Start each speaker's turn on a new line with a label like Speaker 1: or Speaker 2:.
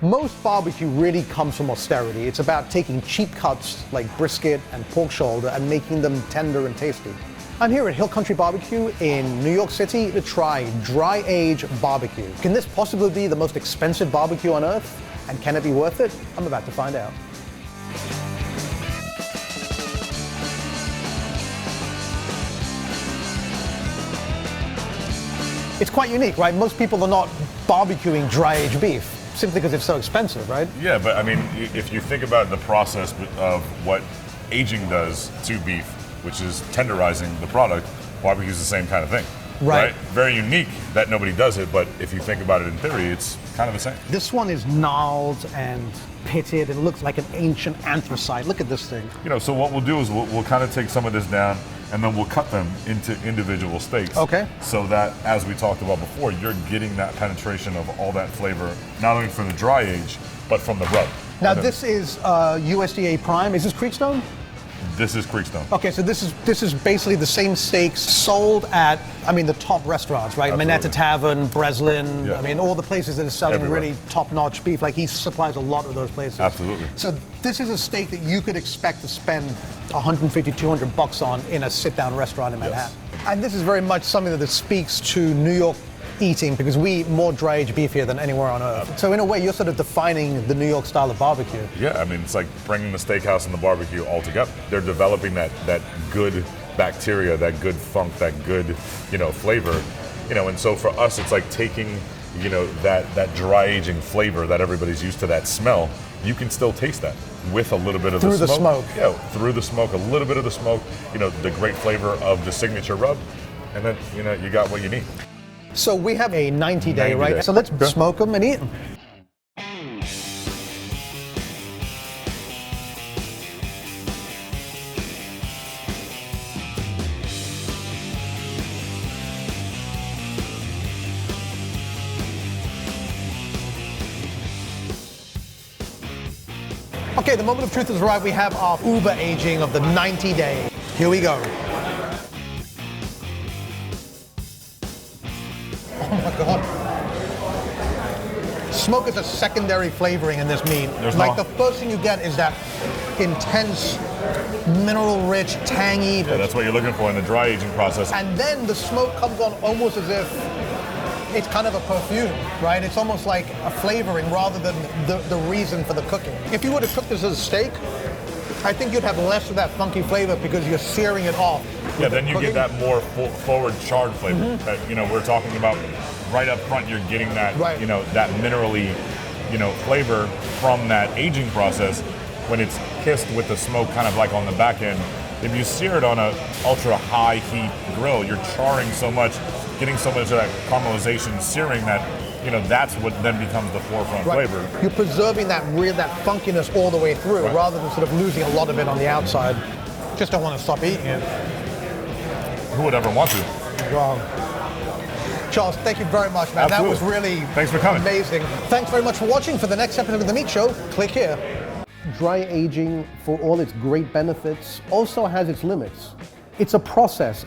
Speaker 1: Most barbecue really comes from austerity. It's about taking cheap cuts like brisket and pork shoulder and making them tender and tasty. I'm here at Hill Country Barbecue in New York City to try dry age barbecue. Can this possibly be the most expensive barbecue on earth? And can it be worth it? I'm about to find out. It's quite unique, right? Most people are not barbecuing dry aged beef simply because it's so expensive, right?
Speaker 2: Yeah, but I mean, if you think about the process of what aging does to beef, which is tenderizing the product, barbecue is the same kind of thing. Right. Very unique that nobody does it, but if you think about it in theory, it's kind of the same.
Speaker 1: This one is gnarled and pitted. It looks like an ancient anthracite. Look at this thing.
Speaker 2: You know, so what we'll do is we'll kind of take some of this down and then we'll cut them into individual steaks.
Speaker 1: Okay.
Speaker 2: So that, as we talked about before, you're getting that penetration of all that flavor, not only from the dry age, but from the rub.
Speaker 1: Now this is USDA Prime. Is this Creekstone?
Speaker 2: This is Creekstone.
Speaker 1: Okay, so this is basically the same steaks sold at, I mean, the top restaurants, right?
Speaker 2: Absolutely.
Speaker 1: Manetta Tavern, Breslin,
Speaker 2: Yeah.
Speaker 1: I mean, all the places that are selling
Speaker 2: Everywhere.
Speaker 1: really top-notch beef. Like, he supplies a lot of those places.
Speaker 2: Absolutely.
Speaker 1: So this is a steak that you could expect to spend 150, 200 bucks on in a sit-down restaurant in Manhattan.
Speaker 2: Yes.
Speaker 1: And this is very much something that speaks to New York eating, because we eat more dry aged beef here than anywhere on earth. So in a way, you're sort of defining the New York style of barbecue.
Speaker 2: Yeah, I mean, it's like bringing the steakhouse and the barbecue all together. They're developing that good bacteria, that good funk, that good, flavor, and so for us, it's like taking, that dry aging flavor that everybody's used to, that smell, you can still taste that with a little bit of
Speaker 1: through the smoke.
Speaker 2: Yeah, through the smoke, a little bit of the smoke, the great flavor of the signature rub, and then, you got what you need.
Speaker 1: So we have a 90-day, right?
Speaker 2: Day.
Speaker 1: So let's smoke them and eat them. Okay, the moment of truth is right. We have our Uber aging of the 90-day. Here we go. Oh my God. Smoke is a secondary flavoring in this meat. The first thing you get is that intense, mineral-rich, tangy.
Speaker 2: Yeah, that's what you're looking for in the dry aging process.
Speaker 1: And then the smoke comes on almost as if it's kind of a perfume, right? It's almost like a flavoring rather than the reason for the cooking. If you were to cook this as a steak, I think you'd have less of that funky flavor because you're searing it off.
Speaker 2: Yeah, then you get that more forward charred flavor that, we're talking about right up front. You're getting that, that minerally, flavor from that aging process when it's kissed with the smoke kind of like on the back end. If you sear it on a ultra high heat grill, you're charring so much, getting so much of that caramelization, searing that, that's what then becomes the forefront flavor.
Speaker 1: You're preserving that funkiness all the way through rather than sort of losing a lot of it on the outside. Just don't want to stop eating it.
Speaker 2: Who would ever want to?
Speaker 1: Wow. Charles, thank you very much, man.
Speaker 2: Absolutely.
Speaker 1: That was really
Speaker 2: Thanks for coming.
Speaker 1: Amazing. Thanks very much for watching. For the next episode of The Meat Show, click here. Dry aging, for all its great benefits, also has its limits. It's a process.